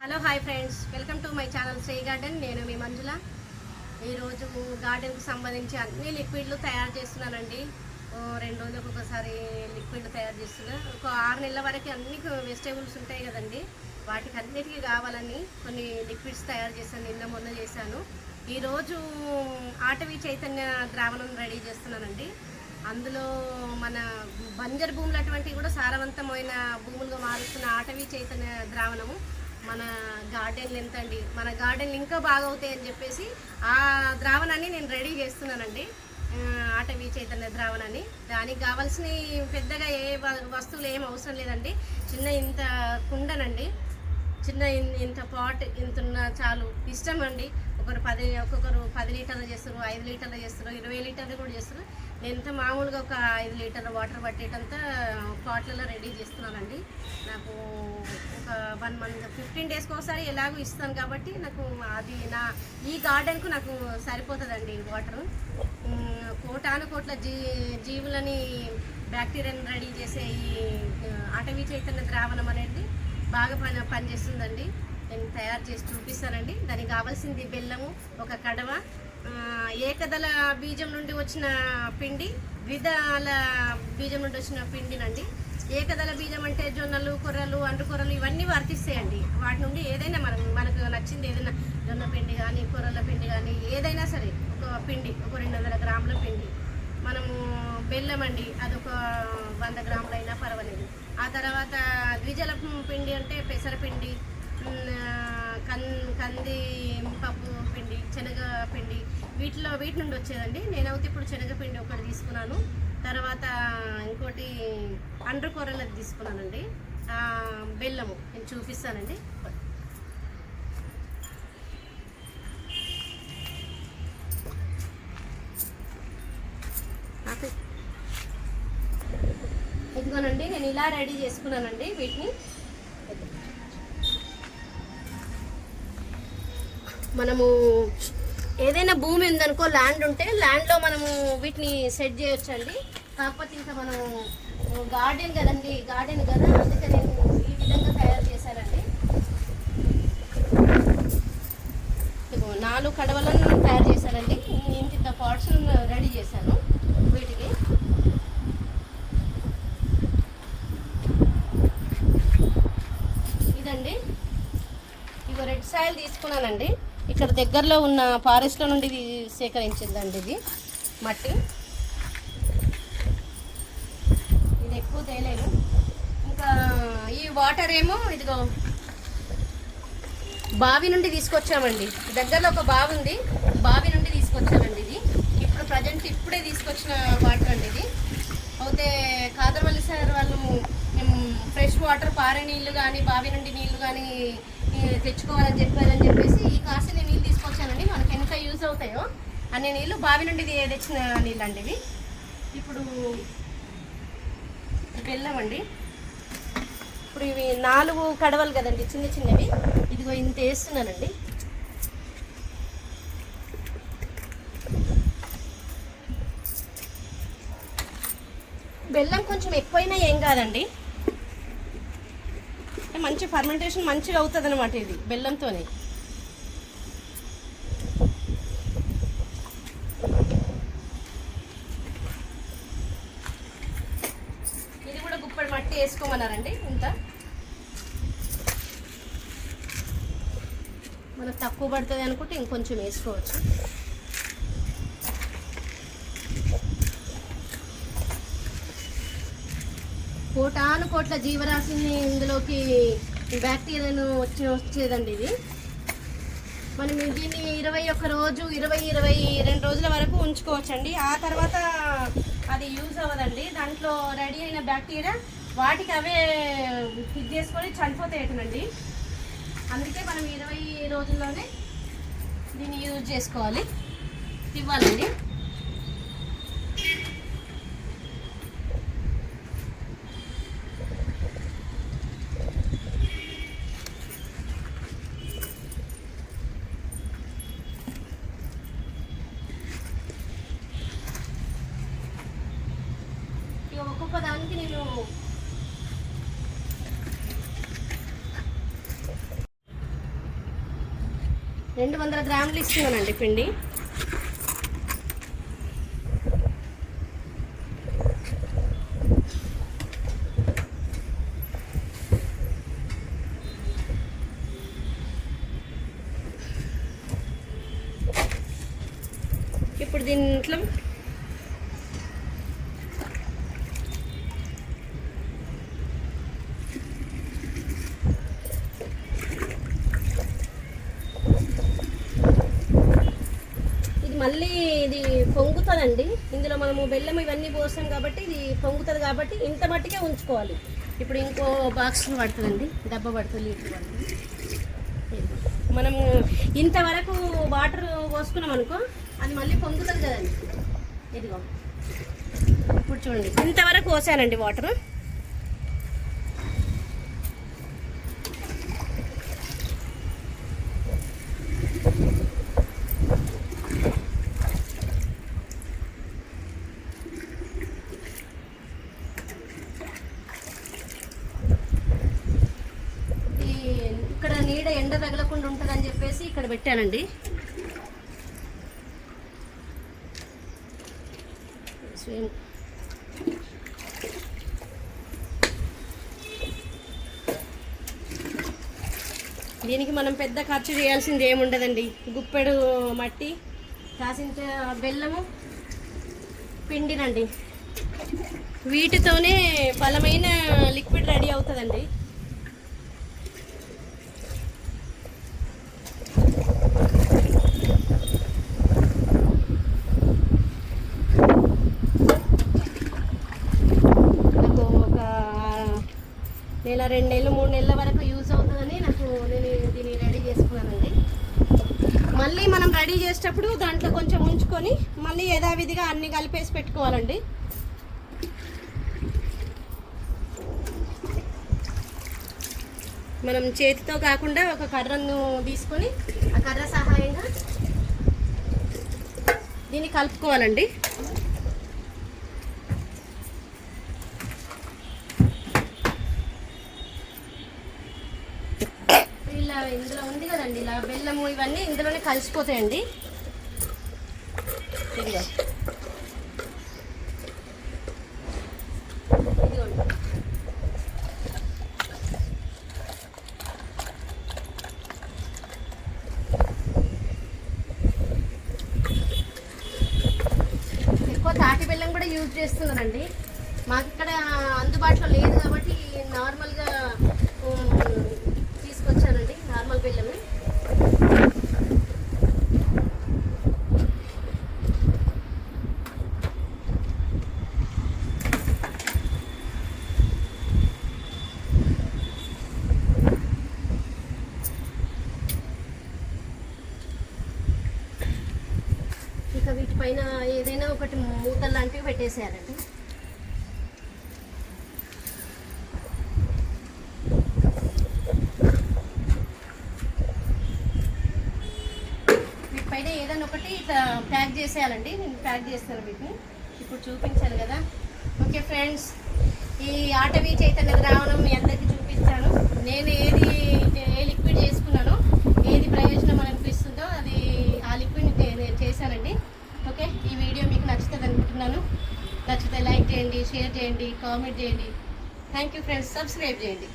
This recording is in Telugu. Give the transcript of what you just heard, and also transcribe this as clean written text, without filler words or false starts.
Hello hi friends, welcome to my channel Shri garden. నేను మీ మంజుల. ఈరోజు గార్డెన్కి సంబంధించి అన్ని లిక్విడ్లు తయారు చేస్తున్నానండి. 2 రోజులకు ఒకసారి లిక్విడ్లు తయారు చేస్తున్నా. ఒక 6 నెలల వరకు అన్ని వెజిటేబుల్స్ ఉంటాయి కదండి, వాటికి అన్నిటికీ కావాలని కొన్ని లిక్విడ్స్ తయారు చేశాను. నిన్న మొన్న చేశాను. ఈరోజు ఆటవీ చైతన్య ద్రావణం రెడీ చేస్తున్నానండి. అందులో మన బంజరు భూములు అటువంటివి కూడా సారవంతమైన భూములుగా మారుస్తున్న ఆటవీ చైతన్య ద్రావణము మన గార్డెన్లు ఎంత అండి, మన గార్డెన్లు ఇంకా బాగవుతాయి అని చెప్పేసి ఆ ద్రావణాన్ని నేను రెడీ చేస్తున్నానండి. ఆటవీ చైతన్య ద్రావణాన్ని. దానికి కావాల్సిన పెద్దగా ఏ వస్తువులు ఏం అవసరం లేదండి. చిన్న ఇంత కుండనండి, చిన్న ఇంత పాట్ ఇంతున్న చాలు. ఇష్టం అండి. ఒక్కొక్కరు 10 లీటర్లు చేస్తారు, 5 లీటర్లు చేస్తారు, 20 లీటర్లు కూడా చేస్తారు. నేను మామూలుగా ఒక 5 లీటర్ల వాటర్ పట్టేటంతా పాట్లలో రెడీ చేస్తున్నానండి. నాకు ఒక 1 మంత్ 15 డేస్కి ఒకసారి ఎలాగో ఇస్తాను కాబట్టి నాకు అది ఈ గార్డెన్కు నాకు సరిపోతుందండి వాటరు. కోట్ల జీవులని బ్యాక్టీరియాని రెడీ చేసే ఈ ఆటవీ చైతన్య ద్రావణం అనేది బాగా పనిచేస్తుందండి. నేను తయారు చేసి చూపిస్తానండి. దానికి కావాల్సింది బెల్లము, ఒక కడవ, ఏకదళ బీజం నుండి వచ్చిన పిండి, ద్విదళ బీజం నుండి వచ్చిన పిండినండి. ఏకదళ బీజం అంటే జొన్నలు, కొర్రలు, అండ్రుకొర్రలు ఇవన్నీ వర్తిస్తాయండి. వాటి నుండి ఏదైనా మనకు నచ్చింది ఏదైనా జొన్న పిండి కానీ, కొర్రల పిండి కానీ ఏదైనా సరే ఒక పిండి, ఒక 200 గ్రాముల పిండి. మనము బెల్లం అండి, అదొక 100 గ్రాములైనా పర్వాలేదు. ఆ తర్వాత ద్విజల పిండి అంటే పెసరపిండి, కంది పప్పు పిండి, శనగ పిండి, వీటి నుండి వచ్చేదండి. నేనైతే ఇప్పుడు శనగపిండి ఒకటి తీసుకున్నాను. తర్వాత ఇంకోటి అండ్రుకొర్రలది తీసుకున్నానండి. బెల్లము నేను చూపిస్తానండి. ఇదిగోనండి, నేను ఇలా రెడీ చేసుకున్నానండి. వీటిని మనము ఏదైనా భూమి ఉందనుకో, ల్యాండ్ ఉంటే ల్యాండ్లో మనము వీటిని సెట్ చేయొచ్చండి. కాకపోతే ఇంకా మనం గార్డెన్ కదండి, గార్డెన్ కదా, అందుకే నేను ఈ విధంగా తయారు చేశానండి. 4 కడవలను తయారు చేశానండి. ఇంత పాట్స్ రెడీ చేశాను వీటికి. ఇదండి, ఇగో రెడ్ సాయిల్ తీసుకున్నానండి. ఇక్కడ దగ్గరలో ఉన్న ఫారెస్ట్లో నుండి సేకరించిందండి ఇది మట్టి. ఇది ఎక్కువ తేలేను. ఇంకా ఈ వాటర్ ఏమో ఇదిగో బావి నుండి తీసుకొచ్చామండి. దగ్గరలో ఒక బావి ఉంది, బావి నుండి తీసుకొచ్చామండి. ఇది ఇప్పుడు ప్రజెంట్ ఇప్పుడే తీసుకొచ్చిన వాటర్ అండి ఇది. అయితే కాదర్వల్లి సార్ వాళ్ళు మేము ఫ్రెష్ వాటర్, పారే నీళ్ళు కానీ, బావి నుండి నీళ్ళు కానీ తెచ్చుకోవాలని చెప్పేసి ఈ కాసి నేను నీళ్ళు తీసుకొచ్చానండి. మనకి ఎంత యూజ్ అవుతాయో అన్ని నీళ్ళు బావి నుండి తెచ్చిన నీళ్ళు అండి ఇవి. ఇప్పుడు బెల్లం అండి. ఇప్పుడు ఇవి 4 కడవలు కదండి, చిన్న చిన్నవి. ఇదిగో ఇంత వేస్తున్నానండి. బెల్లం కొంచెం ఎక్కువైనా ఏం కాదండి, మంచి ఫర్మెంటేషన్ మంచిగా అవుతుంది అనమాట ఇది బెల్లంతోనే. ఇది కూడా గుప్పడి మట్టి వేసుకోమన్నారండి. ఇంత మనకు తక్కువ పడుతుంది అనుకుంటే ఇంకొంచెం వేసుకోవచ్చు. కోట్ల జీవరాశిని ఇందులోకి బ్యాక్టీరియాను వచ్చేదండి ఇది. మనం దీన్ని 21 రోజు 22 రోజుల వరకు ఉంచుకోవచ్చండి. ఆ తర్వాత అది యూజ్ అవ్వదండి. దాంట్లో రెడీ అయిన బ్యాక్టీరియా వాటికి అవే ఇది చేసుకొని చనిపోతాయటండి. అందుకే మనం 20 రోజుల్లోనే దీన్ని యూజ్ చేసుకోవాలి, ఇవ్వాలండి. ఒక్కొక్క దానికి నేను 200 గ్రాములు ఇస్తున్నానండి పిండి. ఇప్పుడు దీంట్లో మళ్ళీ ఇది పొంగుతుందండి. ఇందులో మనము బెల్లం ఇవన్నీ పోస్తాం కాబట్టి ఇది పొంగుతుంది కాబట్టి ఇంత మట్టికే ఉంచుకోవాలి. ఇప్పుడు ఇంకో బాక్స్ పడుతుందండి, డబ్బా పడుతుంది, లీటర్ పడుతుంది. మనము ఇంతవరకు వాటర్ పోసుకున్నాం అనుకో అది మళ్ళీ పొంగుతుంది కదండి. ఇదిగో ఇప్పుడు చూడండి, ఇంతవరకు పోసానండి వాటర్. ఇక్కడ నీడ ఎండ తగలకుండా ఉంటుందని చెప్పేసి ఇక్కడ పెట్టానండి. దీనికి మనం పెద్ద ఖర్చు చేయాల్సింది ఏముండదండి. గుప్పెడు మట్టి, కాసింత బెల్లము, పిండినండి, వీటితోనే బలమైన లిక్విడ్ రెడీ అవుతుందండి. నెల 2 నెలలు 3 నెలల వరకు యూజ్ అవుతుందని నేను దీన్ని రెడీ చేసుకున్నానండి. మళ్ళీ మనం రెడీ చేసేటప్పుడు దాంట్లో కొంచెం ఉంచుకొని మళ్ళీ యథావిధిగా అన్ని కలిపేసి పెట్టుకోవాలండి. మనం చేతితో కాకుండా ఒక కర్రను తీసుకొని ఆ కర్ర సహాయంగా దీన్ని కలుపుకోవాలండి. ఇందులో ఉంది కదండి, ఇలా బెల్లము ఇవన్నీ ఇందులోనే కలిసిపోతాయండి. ఎక్కువ తాటి బెల్లం కూడా యూజ్ చేస్తున్నారండి. మాకు ఇక్కడ అందుబాటులో లేదు కాబట్టి నార్మల్గా తీసుకొచ్చానండి, నార్మల్ బెల్లమే. ఇక వీటిపైన ఏదైనా ఒకటి మూతలు లాంటివి పెట్టేసేయాలండి. వీటిపైన ఏదైనా ఒకటి ఇట్లా ప్యాక్ చేసేయాలండి. నేను ప్యాక్ చేస్తాను వీటిని, ఇప్పుడు చూపించాను కదా. ఓకే ఫ్రెండ్స్, ఈ ఆటవీ చైతన్య ద్రావణం మీ అందరికీ చూపించాను. నేను ఏ లిక్విడ్ చేసుకున్నానో, ఏది ప్రయోజనం అనిపిస్తుందో అది ఆ లిక్విడ్ నేను చేశానండి. ఓకే, ఈ వీడియో మీకు నచ్చుతుంది అనుకుంటున్నాను. నచ్చితే లైక్ చేయండి, షేర్ చేయండి, కామెంట్ చేయండి. థ్యాంక్ యూ ఫ్రెండ్స్, సబ్స్క్రైబ్ చేయండి.